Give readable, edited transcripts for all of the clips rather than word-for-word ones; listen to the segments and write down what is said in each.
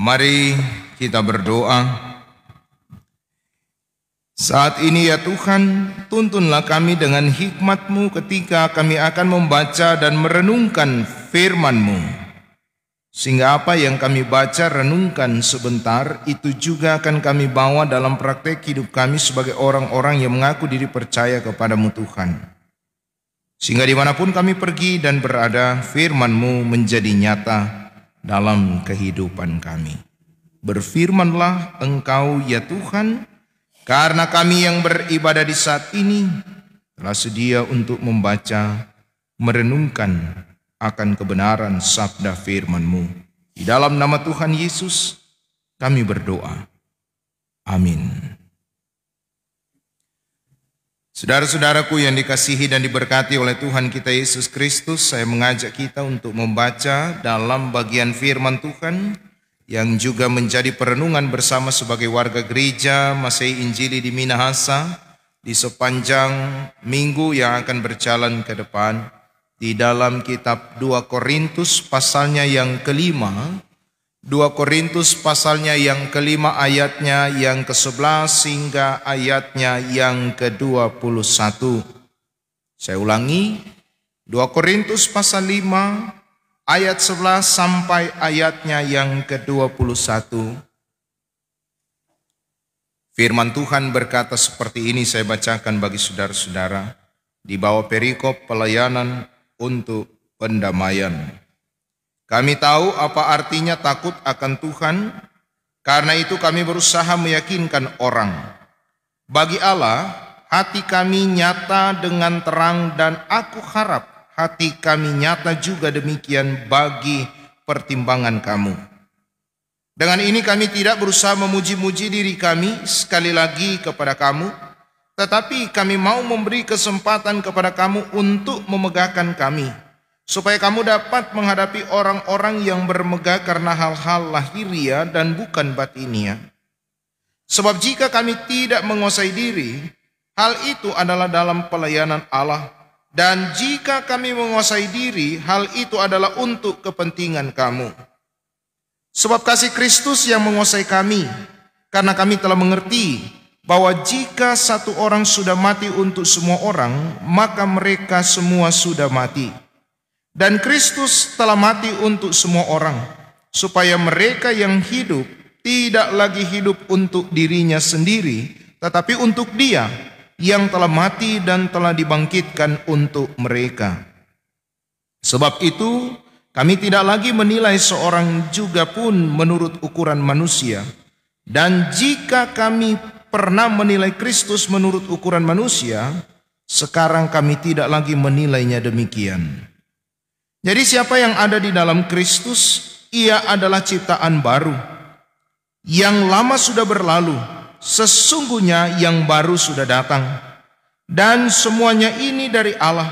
Mari kita berdoa. Saat ini ya Tuhan, tuntunlah kami dengan hikmat-Mu ketika kami akan membaca dan merenungkan firman-Mu. Sehingga apa yang kami baca, renungkan sebentar, itu juga akan kami bawa dalam praktek hidup kami sebagai orang-orang yang mengaku diri percaya kepada-Mu Tuhan. Sehingga dimanapun kami pergi dan berada, firman-Mu menjadi nyata dalam kehidupan kami. Berfirmanlah Engkau ya Tuhan, karena kami yang beribadah di saat ini telah sedia untuk membaca, merenungkan akan kebenaran sabda firman-Mu. Di dalam nama Tuhan Yesus kami berdoa. Amin. Saudara-saudaraku yang dikasihi dan diberkati oleh Tuhan kita Yesus Kristus, saya mengajak kita untuk membaca dalam bagian firman Tuhan yang juga menjadi perenungan bersama sebagai warga gereja Masei Injili di Minahasa di sepanjang minggu yang akan berjalan ke depan di dalam kitab 2 Korintus pasalnya yang kelima. 2 Korintus pasalnya yang kelima ayatnya yang ke-11 hingga ayatnya yang ke-21. Saya ulangi, 2 Korintus pasal 5 ayat 11 sampai ayatnya yang ke-21. Firman Tuhan berkata seperti ini, saya bacakan bagi saudara-saudara di bawah perikop pelayanan untuk pendamaian. Kami tahu apa artinya takut akan Tuhan, karena itu kami berusaha meyakinkan orang. Bagi Allah, hati kami nyata dengan terang dan aku harap hati kami nyata juga demikian bagi pertimbangan kamu. Dengan ini kami tidak berusaha memuji-muji diri kami sekali lagi kepada kamu, tetapi kami mau memberi kesempatan kepada kamu untuk memegahkan kami, supaya kamu dapat menghadapi orang-orang yang bermegah karena hal-hal lahiriah dan bukan batiniah. Sebab jika kami tidak menguasai diri, hal itu adalah dalam pelayanan Allah. Dan jika kami menguasai diri, hal itu adalah untuk kepentingan kamu. Sebab kasih Kristus yang menguasai kami, karena kami telah mengerti bahwa jika satu orang sudah mati untuk semua orang, maka mereka semua sudah mati. Dan Kristus telah mati untuk semua orang, supaya mereka yang hidup tidak lagi hidup untuk dirinya sendiri, tetapi untuk Dia yang telah mati dan telah dibangkitkan untuk mereka. Sebab itu, kami tidak lagi menilai seorang juga pun menurut ukuran manusia. Dan jika kami pernah menilai Kristus menurut ukuran manusia, sekarang kami tidak lagi menilainya demikian. Jadi siapa yang ada di dalam Kristus, ia adalah ciptaan baru. Yang lama sudah berlalu, sesungguhnya yang baru sudah datang. Dan semuanya ini dari Allah,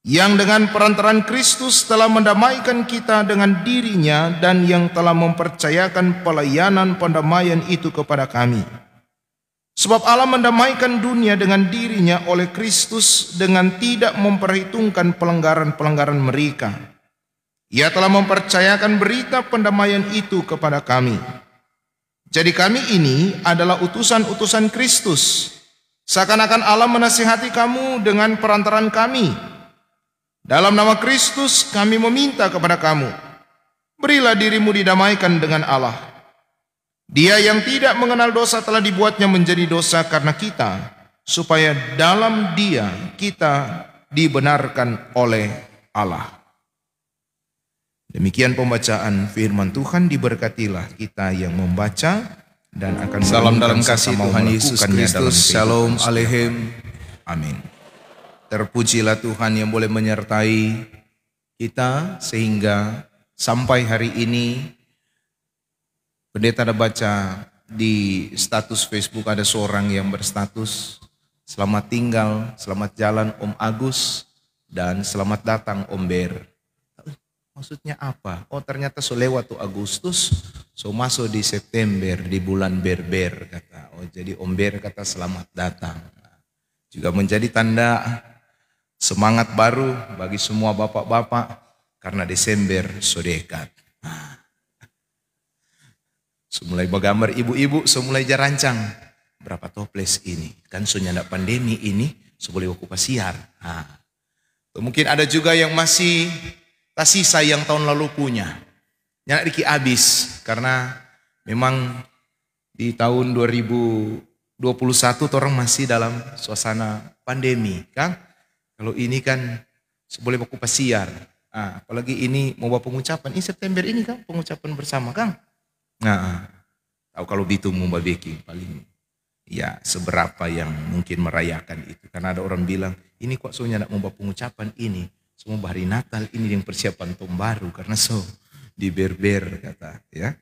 yang dengan perantaraan Kristus telah mendamaikan kita dengan dirinya dan yang telah mempercayakan pelayanan pendamaian itu kepada kami. Sebab Allah mendamaikan dunia dengan dirinya oleh Kristus dengan tidak memperhitungkan pelanggaran-pelanggaran mereka. Ia telah mempercayakan berita pendamaian itu kepada kami. Jadi kami ini adalah utusan-utusan Kristus. Seakan-akan Allah menasihati kamu dengan perantaran kami. Dalam nama Kristus kami meminta kepada kamu, berilah dirimu didamaikan dengan Allah. Dia yang tidak mengenal dosa telah dibuatnya menjadi dosa karena kita, supaya dalam Dia kita dibenarkan oleh Allah. Demikian pembacaan firman Tuhan. Diberkatilah kita yang membaca dan akan salam dalam kasih Tuhan Yesus Kristus. Shalom aleichem. Amin. Terpujilah Tuhan yang boleh menyertai kita sehingga sampai hari ini. Pendeta ada baca di status Facebook, ada seorang yang berstatus, selamat tinggal, selamat jalan Om Agus, dan selamat datang Om Ber. Maksudnya apa? Oh ternyata so lewat tuh Agustus, so masuk di September, di bulan Berber kata. Oh jadi Om Ber kata selamat datang. Juga menjadi tanda semangat baru bagi semua bapak-bapak karena Desember so dekat. Semulai bagambar ibu-ibu, semulai jarancang. Berapa toples ini? Kan sudah pandemi ini, seboleh aku pasiar. Nah, mungkin ada juga yang masih tersisa yang tahun lalu punya. Nyanak diki habis, karena memang di tahun 2021 orang masih dalam suasana pandemi. Kan? Kalau ini kan seboleh aku pasiar. Nah, apalagi ini mau bawa pengucapan. Ini September ini kan pengucapan bersama Kang. Nah, tahu kalau Bitung mau babeking paling ya seberapa yang mungkin merayakan itu. Karena ada orang bilang, ini kok soalnya nak mau bawa pengucapan ini. Semua hari Natal ini yang persiapan tahun baru. Karena di berber kata ya.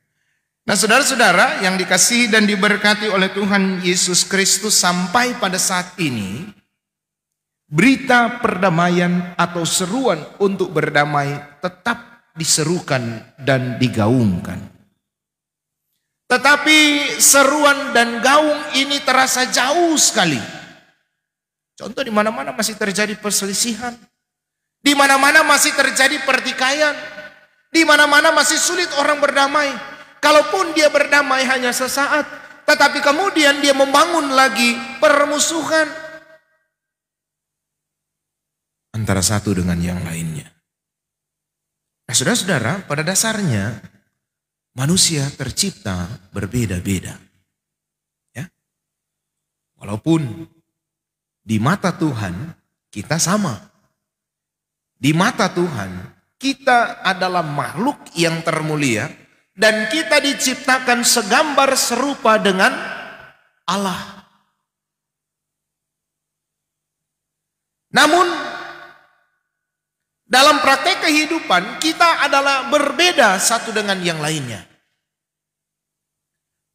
Nah saudara-saudara yang dikasihi dan diberkati oleh Tuhan Yesus Kristus, sampai pada saat ini berita perdamaian atau seruan untuk berdamai tetap diserukan dan digaungkan. Tetapi seruan dan gaung ini terasa jauh sekali. Contoh di mana-mana masih terjadi perselisihan. Di mana-mana masih terjadi pertikaian. Di mana-mana masih sulit orang berdamai. Kalaupun dia berdamai hanya sesaat, tetapi kemudian dia membangun lagi permusuhan antara satu dengan yang lainnya. Nah, saudara-saudara, pada dasarnya manusia tercipta berbeda-beda. Ya. Walaupun di mata Tuhan kita sama. Di mata Tuhan kita adalah makhluk yang termulia dan kita diciptakan segambar serupa dengan Allah. Namun dalam praktek kehidupan kita adalah berbeda satu dengan yang lainnya.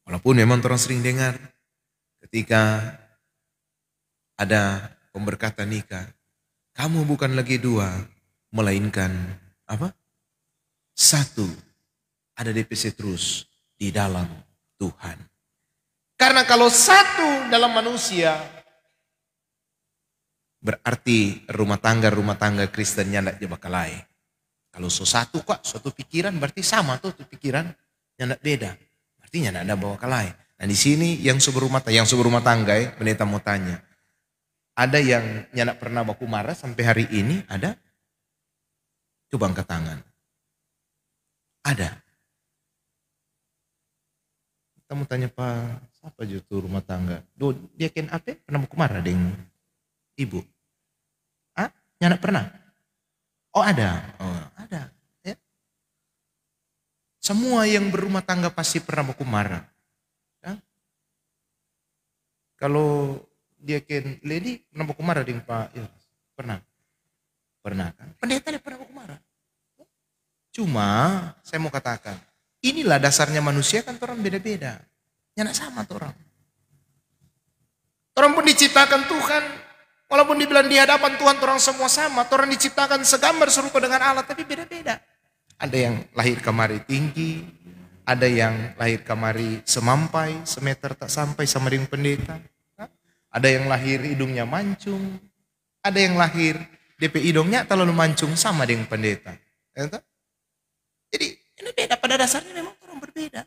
Walaupun memang orang sering dengar ketika ada pemberkatan nikah, kamu bukan lagi dua, melainkan apa? Satu. Ada DPC terus di dalam Tuhan. Karena kalau satu dalam manusia, berarti rumah tangga Kristennya tidak jebakalai. Kalau satu kok, suatu pikiran berarti sama tuh pikiran yang tidak beda. Artinya tidak ada bawa kalai. Nah di sini yang seberumah tangga, pendeta mau tanya, ada yang tidak pernah baku marah sampai hari ini? Ada? Coba angkat tangan. Ada. Kita mau tanya Pak, siapa jutu rumah tangga? Dia kan apa? Pernah baku marah dengan ibu? Ah, nyanak pernah? Oh ada, ada. Ya. Semua yang berumah tangga pasti pernah baku marah. Ya. Kalau dia kan lady pernah baku marah dengan Pak? Ya, pernah. Pernah kan? Pendeta dia pernah baku marah. Cuma saya mau katakan, inilah dasarnya manusia kan orang beda-beda. Nyanak sama orang. Orang pun diciptakan Tuhan. Walaupun dibilang di hadapan Tuhan orang semua sama. Orang diciptakan segambar serupa dengan Allah. Tapi beda-beda. Ada yang lahir kemari tinggi. Ada yang lahir kemari semampai. Semeter tak sampai sama dengan pendeta. Ada yang lahir hidungnya mancung. Ada yang lahir DP hidungnya terlalu mancung sama dengan pendeta. Jadi ini beda. Pada dasarnya memang orang berbeda.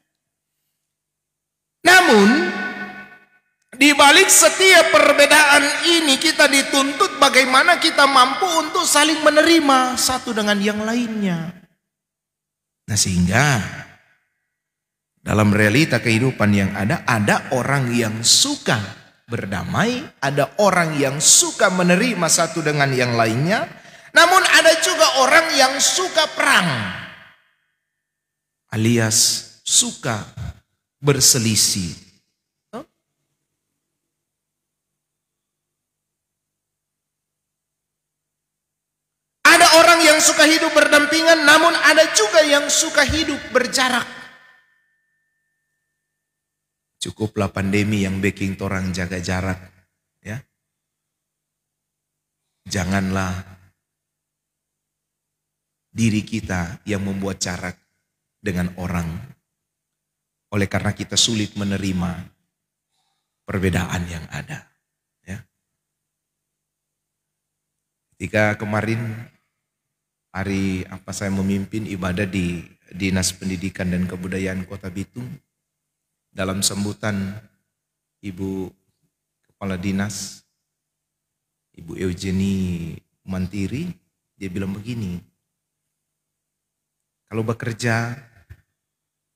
Namun di balik setiap perbedaan ini kita dituntut bagaimana kita mampu untuk saling menerima satu dengan yang lainnya. Nah sehingga dalam realita kehidupan yang ada orang yang suka berdamai, ada orang yang suka menerima satu dengan yang lainnya, namun ada juga orang yang suka perang, alias suka berselisih. Ada orang yang suka hidup berdampingan, namun ada juga yang suka hidup berjarak. Cukuplah pandemi yang bikin orang jaga jarak, ya. Janganlah diri kita yang membuat jarak dengan orang. Oleh karena kita sulit menerima perbedaan yang ada. Ya. Ketika kemarin hari saya memimpin ibadah di Dinas Pendidikan dan Kebudayaan Kota Bitung, dalam sambutan Ibu Kepala Dinas, Ibu Eugenie Mantiri, dia bilang begini, kalau bekerja,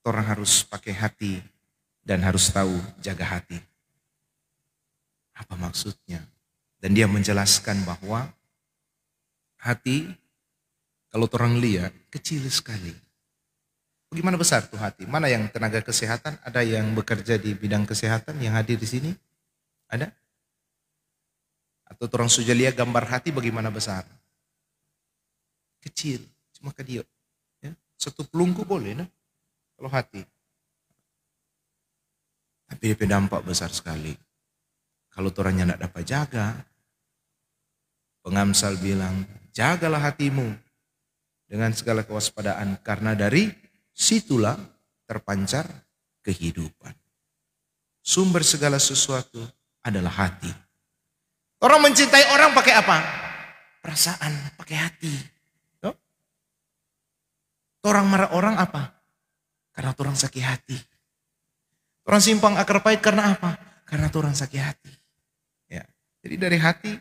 orang harus pakai hati dan harus tahu jaga hati. Apa maksudnya? Dan dia menjelaskan bahwa hati, kalau orang lihat, kecil sekali. Bagaimana besar tuh hati? Mana yang tenaga kesehatan? Ada yang bekerja di bidang kesehatan yang hadir di sini? Ada? Atau orang sudah lihat gambar hati bagaimana besar? Kecil, cuma kediok. Ya? Satu pelungku boleh, nah? Kalau hati. Tapi dia dampak besar sekali. Kalau orangnya tidak dapat jaga, pengamsal bilang, jagalah hatimu dengan segala kewaspadaan, karena dari situlah terpancar kehidupan. Sumber segala sesuatu adalah hati. Orang mencintai orang pakai apa? Perasaan, pakai hati. Orang marah orang apa? Karena orang sakit hati. Orang simpang akar pahit karena apa? Karena orang sakit hati. Ya. Jadi dari hati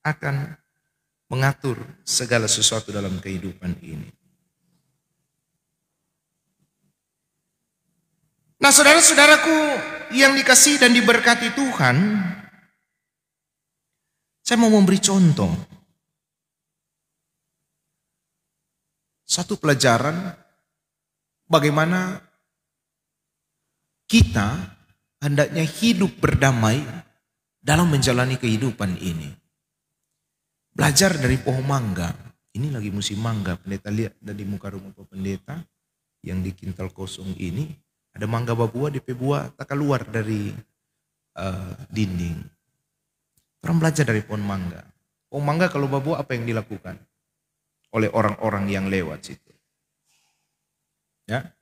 akan mengatur segala sesuatu dalam kehidupan ini. Nah, saudara-saudaraku yang dikasihi dan diberkati Tuhan, saya mau memberi contoh. Satu pelajaran bagaimana kita hendaknya hidup berdamai dalam menjalani kehidupan ini. Belajar dari pohon mangga. Ini lagi musim mangga. Pendeta lihat dari muka rumah Pak Pendeta yang di kintal kosong ini. Ada mangga babua, DP buah tak keluar dari dinding. Orang belajar dari pohon mangga. Pohon mangga kalau babua apa yang dilakukan oleh orang-orang yang lewat situ? Ya,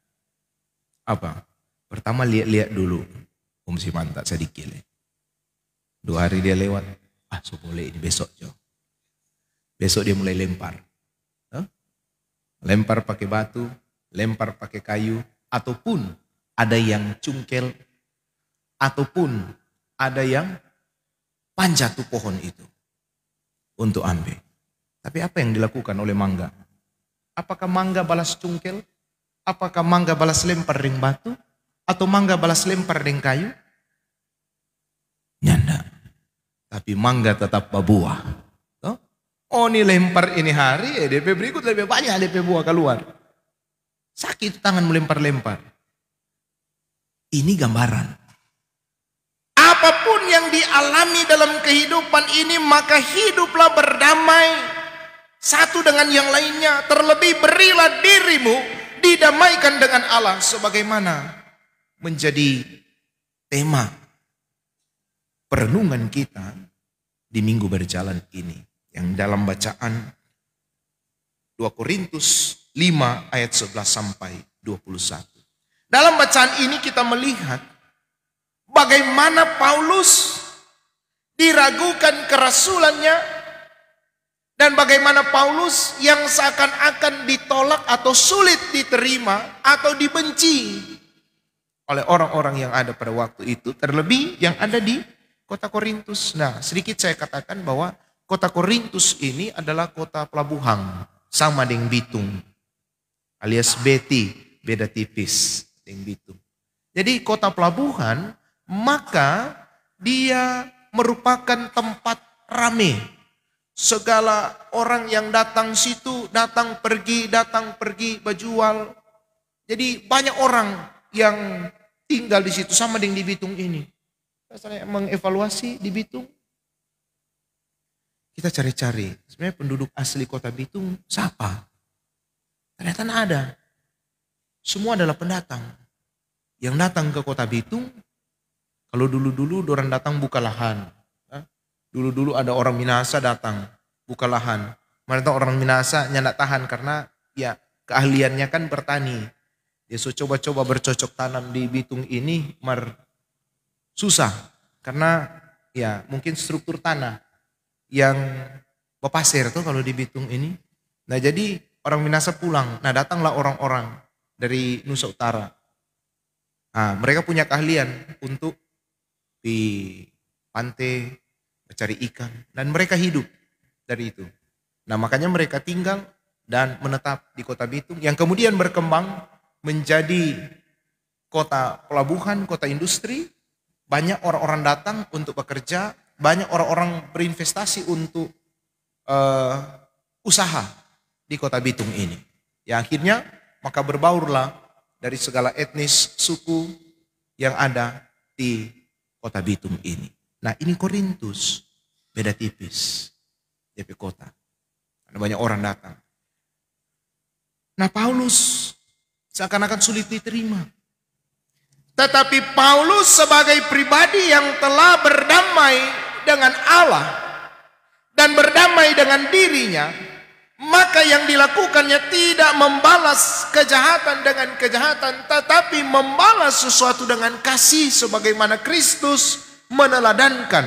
apa? Pertama lihat-lihat dulu. Si mantap sedikit. 2 hari dia lewat. So boleh ini besok jo. Besok dia mulai lempar. Lempar pakai batu, lempar pakai kayu, ataupun ada yang cungkel, ataupun ada yang panjat tuh pohon itu untuk ambil. Tapi apa yang dilakukan oleh mangga? Apakah mangga balas cungkel? Apakah mangga balas lempar dengan batu? Atau mangga balas lempar dengan kayu? Nyanda. Tapi mangga tetap berbuah. Oh ini lempar ini hari, DP berikut lebih banyak DP buah keluar. Sakit tangan melempar-lempar. Ini gambaran. Apapun yang dialami dalam kehidupan ini, maka hiduplah berdamai satu dengan yang lainnya. Terlebih berilah dirimu didamaikan dengan Allah, sebagaimana menjadi tema perenungan kita di minggu berjalan ini, yang dalam bacaan 2 Korintus 5 ayat 11 sampai 21. Dalam bacaan ini kita melihat bagaimana Paulus diragukan kerasulannya, dan bagaimana Paulus yang seakan-akan ditolak atau sulit diterima atau dibenci oleh orang-orang yang ada pada waktu itu, terlebih yang ada di kota Korintus. Nah, sedikit saya katakan bahwa kota Korintus ini adalah kota pelabuhan, sama dengan Bitung, alias Beti, beda tipis dengan Bitung. Jadi kota pelabuhan, maka dia merupakan tempat rame. Segala orang yang datang situ, datang pergi, berjual. Jadi banyak orang yang tinggal di situ, sama dengan di Bitung ini. Saya mengevaluasi di Bitung, kita cari-cari sebenarnya penduduk asli kota Bitung siapa? Ternyata tidak ada. Semua adalah pendatang. Yang datang ke kota Bitung, kalau dulu-dulu orang datang buka lahan. Dulu-dulu ada orang Minahasa datang buka lahan. Mereka orang Minahasa nyandak tahan karena ya keahliannya kan bertani. Dia coba-coba bercocok tanam di Bitung ini susah karena ya mungkin struktur tanah yang berpasir tuh kalau di Bitung ini. Nah jadi orang Minahasa pulang. Nah datanglah orang-orang dari Nusa Utara. Mereka punya keahlian untuk di pantai mencari ikan dan mereka hidup dari itu. Nah, makanya mereka tinggal dan menetap di kota Bitung yang kemudian berkembang menjadi kota pelabuhan, kota industri. Banyak orang-orang datang untuk bekerja, banyak orang-orang berinvestasi untuk usaha di kota Bitung ini. Ya, akhirnya maka berbaurlah dari segala etnis suku yang ada di kota Bitung ini. Nah, ini Korintus, beda tipis DP kota. Ada banyak orang datang. Nah, Paulus seakan-akan sulit diterima. Tetapi Paulus sebagai pribadi yang telah berdamai dengan Allah dan berdamai dengan dirinya, maka yang dilakukannya tidak membalas kejahatan dengan kejahatan, tetapi membalas sesuatu dengan kasih sebagaimana Kristus meneladankan.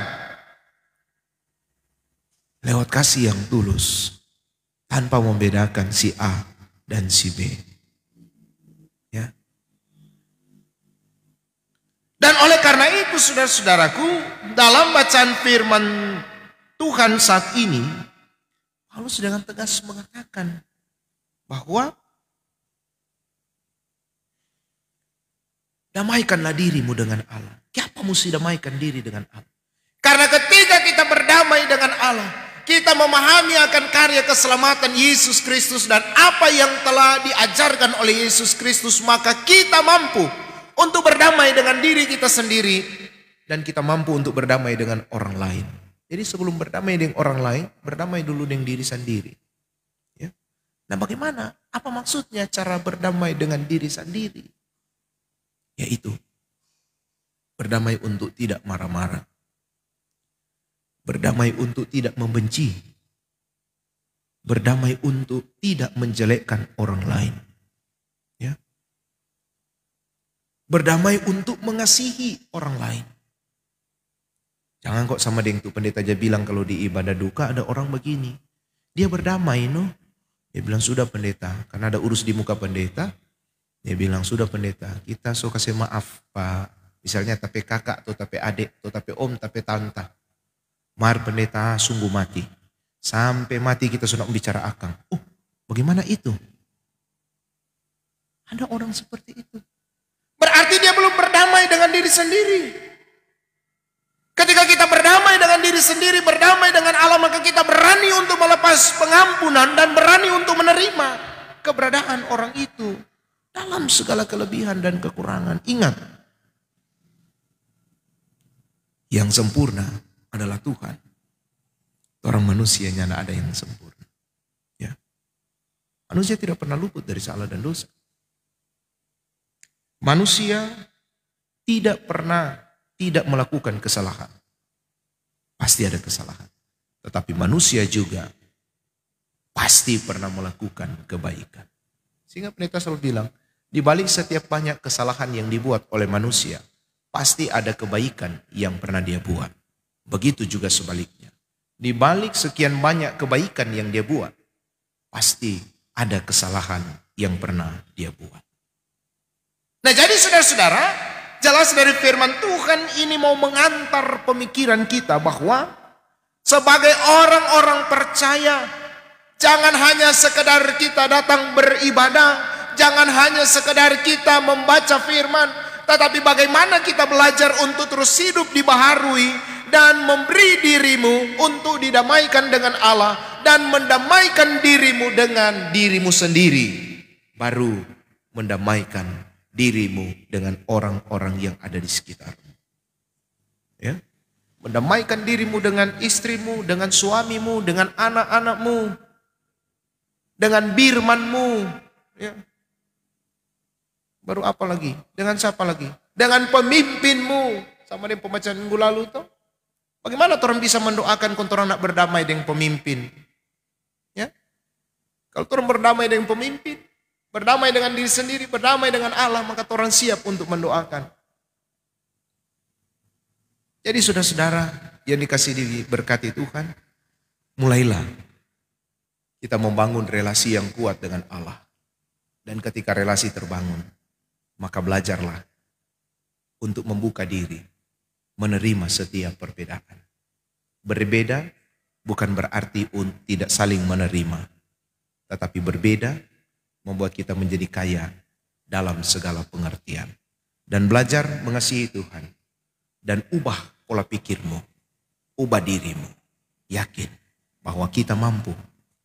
Lewat kasih yang tulus, tanpa membedakan si A dan si B. Ya. Dan oleh karena itu saudara-saudaraku, dalam bacaan firman Tuhan saat ini, Paulus dengan tegas mengatakan bahwa damaikanlah dirimu dengan Allah. Kenapa mesti damaikan diri dengan Allah? Karena ketika kita berdamai dengan Allah, kita memahami akan karya keselamatan Yesus Kristus dan apa yang telah diajarkan oleh Yesus Kristus, maka kita mampu untuk berdamai dengan diri kita sendiri dan kita mampu untuk berdamai dengan orang lain. Jadi sebelum berdamai dengan orang lain, berdamai dulu dengan diri sendiri. Ya. Nah, bagaimana? Apa maksudnya cara berdamai dengan diri sendiri? Yaitu berdamai untuk tidak marah-marah. Berdamai untuk tidak membenci. Berdamai untuk tidak menjelekkan orang lain. Ya. Berdamai untuk mengasihi orang lain. Jangan kok sama dengan itu pendeta aja bilang kalau di ibadah duka ada orang begini. Dia berdamai no. Dia bilang sudah pendeta. Karena ada urus di muka pendeta. Dia bilang sudah pendeta. Kita so kasih maaf Pak. Misalnya tapi kakak atau tapi adik. Atau tapi om tapi tante. Mari pendeta sungguh mati. Sampai mati kita sudah bicara akang. Oh bagaimana itu? Ada orang seperti itu. Berarti dia belum berdamai dengan diri sendiri. Ketika kita berdamai dengan diri sendiri, berdamai dengan Allah, maka kita berani untuk melepas pengampunan dan berani untuk menerima keberadaan orang itu dalam segala kelebihan dan kekurangan. Ingat, yang sempurna adalah Tuhan. Orang manusianya tidak ada yang sempurna. Ya. Manusia tidak pernah luput dari salah dan dosa. Manusia tidak pernah tidak melakukan kesalahan. Pasti ada kesalahan. Tetapi manusia juga pasti pernah melakukan kebaikan. Sehingga pendeta selalu bilang, di balik setiap banyak kesalahan yang dibuat oleh manusia, pasti ada kebaikan yang pernah dia buat. Begitu juga sebaliknya. Di balik sekian banyak kebaikan yang dia buat, pasti ada kesalahan yang pernah dia buat. Nah jadi saudara-saudara, jelas dari firman Tuhan ini mau mengantar pemikiran kita bahwa sebagai orang-orang percaya, jangan hanya sekedar kita datang beribadah, jangan hanya sekedar kita membaca firman, tetapi bagaimana kita belajar untuk terus hidup dibaharui dan memberi dirimu untuk didamaikan dengan Allah dan mendamaikan dirimu dengan dirimu sendiri, baru mendamaikan dirimu dengan orang-orang yang ada di sekitarmu. Ya. Mendamaikan dirimu dengan istrimu, dengan suamimu, dengan anak-anakmu, dengan birmanmu. Ya. Baru apa lagi? Dengan siapa lagi? Dengan pemimpinmu. Sama dengan pembacaan minggu lalu tuh. Bagaimana orang bisa mendoakan kalau orang nak berdamai dengan pemimpin? Ya. Kalau orang berdamai dengan pemimpin, berdamai dengan diri sendiri, berdamai dengan Allah, maka orang siap untuk mendoakan. Jadi saudara-saudara yang dikasih diberkati Tuhan, mulailah kita membangun relasi yang kuat dengan Allah. Dan ketika relasi terbangun, maka belajarlah untuk membuka diri, menerima setiap perbedaan. Berbeda bukan berarti tidak saling menerima, tetapi berbeda membuat kita menjadi kaya dalam segala pengertian. Dan belajar mengasihi Tuhan. Dan ubah pola pikirmu, ubah dirimu. Yakin bahwa kita mampu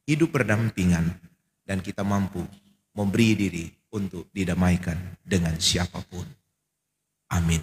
hidup berdampingan dan kita mampu memberi diri untuk didamaikan dengan siapapun. Amin.